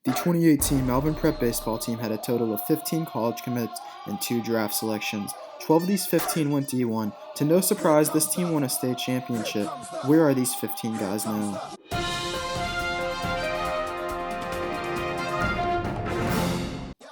The 2018 Malvern Prep baseball team had a total of 15 college commits and 2 draft selections. 12 of these 15 went D1. To no surprise, this team won a state championship. Where are these 15 guys now?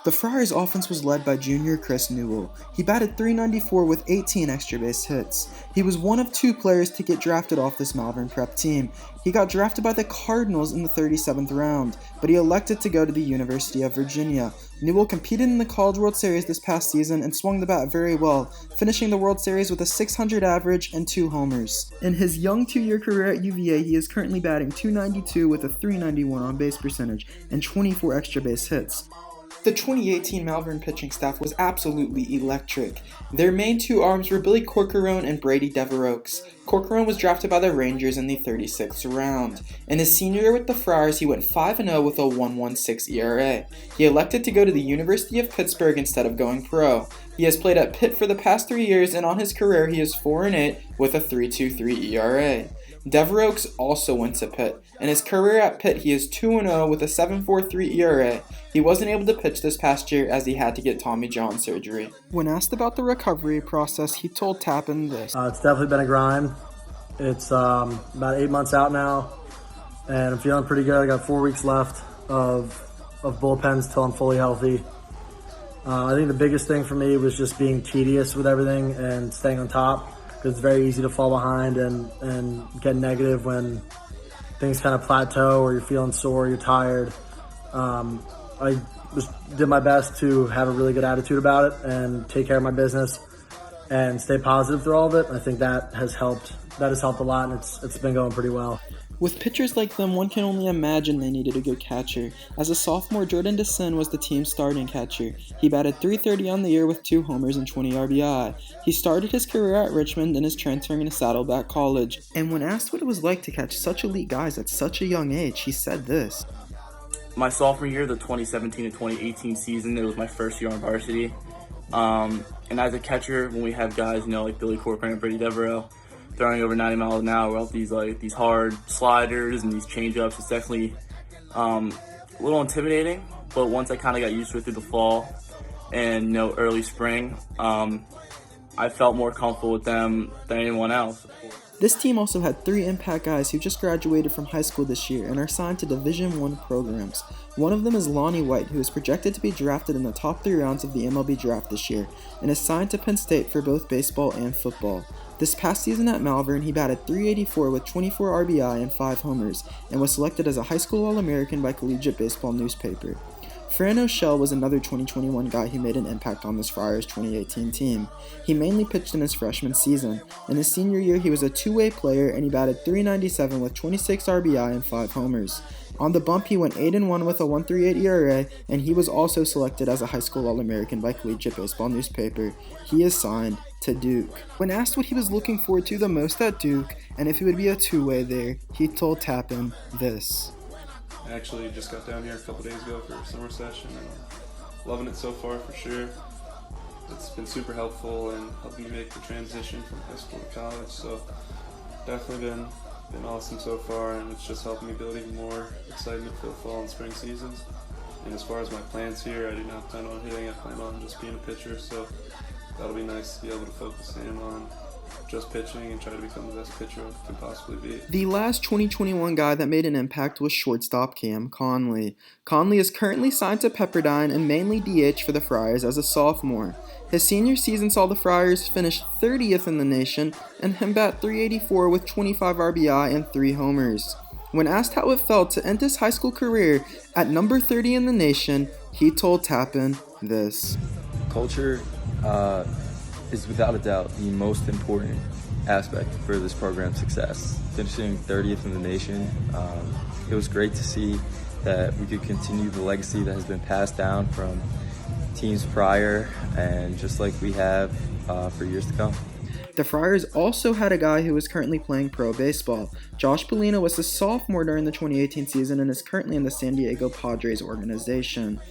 The Friars' offense was led by junior Chris Newell. He batted .394 with 18 extra base hits. He was one of 2 players to get drafted off this Malvern Prep team. He got drafted by the Cardinals in the 37th round, but he elected to go to the University of Virginia. Newell competed in the College World Series this past season and swung the bat very well, finishing the World Series with a .600 average and 2 homers. In his young 2-year career at UVA, he is currently batting .292 with a .391 on-base percentage and 24 extra base hits. The 2018 Malvern pitching staff was absolutely electric. Their main 2 arms were Billy Corcoran and Brady Devereaux. Corcoran was drafted by the Rangers in the 36th round. In his senior year with the Friars, he went 5-0 with a 1.16 ERA. He elected to go to the University of Pittsburgh instead of going pro. He has played at Pitt for the past 3 years, and on his career he is 4-8 with a 3.23 ERA. Devereaux also went to Pitt. In his career at Pitt, he is 2-0 with a 7.43 ERA. He wasn't able to pitch this past year as he had to get Tommy John surgery. When asked about the recovery process, he told Tappan this. It's definitely been a grind. It's about 8 months out now, and I'm feeling pretty good. I got 4 weeks left of bullpens till I'm fully healthy. I think the biggest thing for me was just being tedious with everything and staying on top. It's very easy to fall behind and get negative when things kind of plateau or you're feeling sore, you're tired. I did my best to have a really good attitude about it and take care of my business and stay positive through all of it. I think that has helped a lot, and it's been going pretty well. With pitchers like them, one can only imagine they needed a good catcher. As a sophomore, Jordan DeSen was the team's starting catcher. He batted .330 on the year with 2 homers and 20 RBI. He started his career at Richmond and is transferring to Saddleback College. And when asked what it was like to catch such elite guys at such a young age, he said this. My sophomore year, the 2017 to 2018 season, it was my first year on varsity. And as a catcher, when we have guys, like Billy Corcoran and Brady Devereaux, throwing over 90 miles an hour with these hard sliders and these changeups, it's definitely a little intimidating. But once I kind of got used to it through the fall and early spring, I felt more comfortable with them than anyone else. This team also had 3 impact guys who just graduated from high school this year and are signed to Division I programs. One of them is Lonnie White, who is projected to be drafted in the top 3 rounds of the MLB draft this year and is signed to Penn State for both baseball and football. This past season at Malvern, he batted .384 with 24 RBI and 5 homers and was selected as a high school All-American by Collegiate Baseball newspaper. Fran O'Shell was another 2021 guy who made an impact on this Friars 2018 team. He mainly pitched in his freshman season. In his senior year, he was a 2-way player and he batted .397 with 26 RBI and 5 homers. On the bump, he went 8-1 with a 1.38 ERA, and he was also selected as a high school All-American by Collegiate Baseball newspaper. He is signed to Duke. When asked what he was looking forward to the most at Duke and if he would be a 2-way there, he told Tappan this. I actually just got down here a couple days ago for summer session and loving it so far for sure. It's been super helpful in helping me make the transition from high school to college, so definitely been awesome so far, and it's just helping me build even more excitement for the fall and spring seasons. And as far as my plans here, I do not plan on hitting, I plan on just being a pitcher, so that'll be nice to be able to focus in on just pitching and try to become the best pitcher I can possibly be. The last 2021 guy that made an impact was shortstop Cam Conley. Conley is currently signed to Pepperdine and mainly DH for the Friars as a sophomore. His senior season saw the Friars finish 30th in the nation and him bat .384 with 25 RBI and 3 homers. When asked how it felt to end his high school career at number 30 in the nation, he told Tappan this. Culture is without a doubt the most important aspect for this program's success. Finishing 30th in the nation, it was great to see that we could continue the legacy that has been passed down from teams prior and just like we have for years to come. The Friars also had a guy who is currently playing pro baseball. Josh Polina was a sophomore during the 2018 season and is currently in the San Diego Padres organization.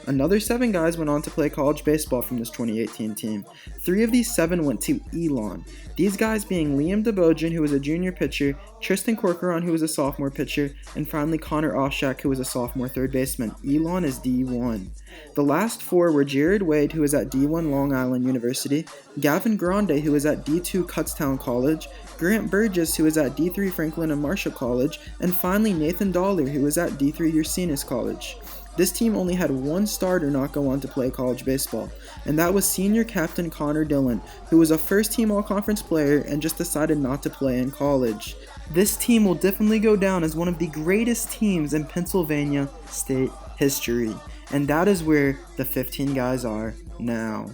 Another 7 guys went on to play college baseball from this 2018 team. 3 of these 7 went to Elon. These guys being Liam DeBojan, who was a junior pitcher, Tristan Corcoran, who was a sophomore pitcher, and finally Connor Oshak, who was a sophomore third baseman. Elon is D1. The last 4 were Jared Wade, who was at D1 Long Island University, Gavin Grande, who was at D2 Kutztown College, Grant Burgess, who was at D3 Franklin and Marshall College, and finally Nathan Dollar, who was at D3 Ursinus College. This team only had 1 starter not go on to play college baseball, and that was senior captain Connor Dillon, who was a first-team all-conference player and just decided not to play in college. This team will definitely go down as one of the greatest teams in Pennsylvania State history, and that is where the 15 guys are now.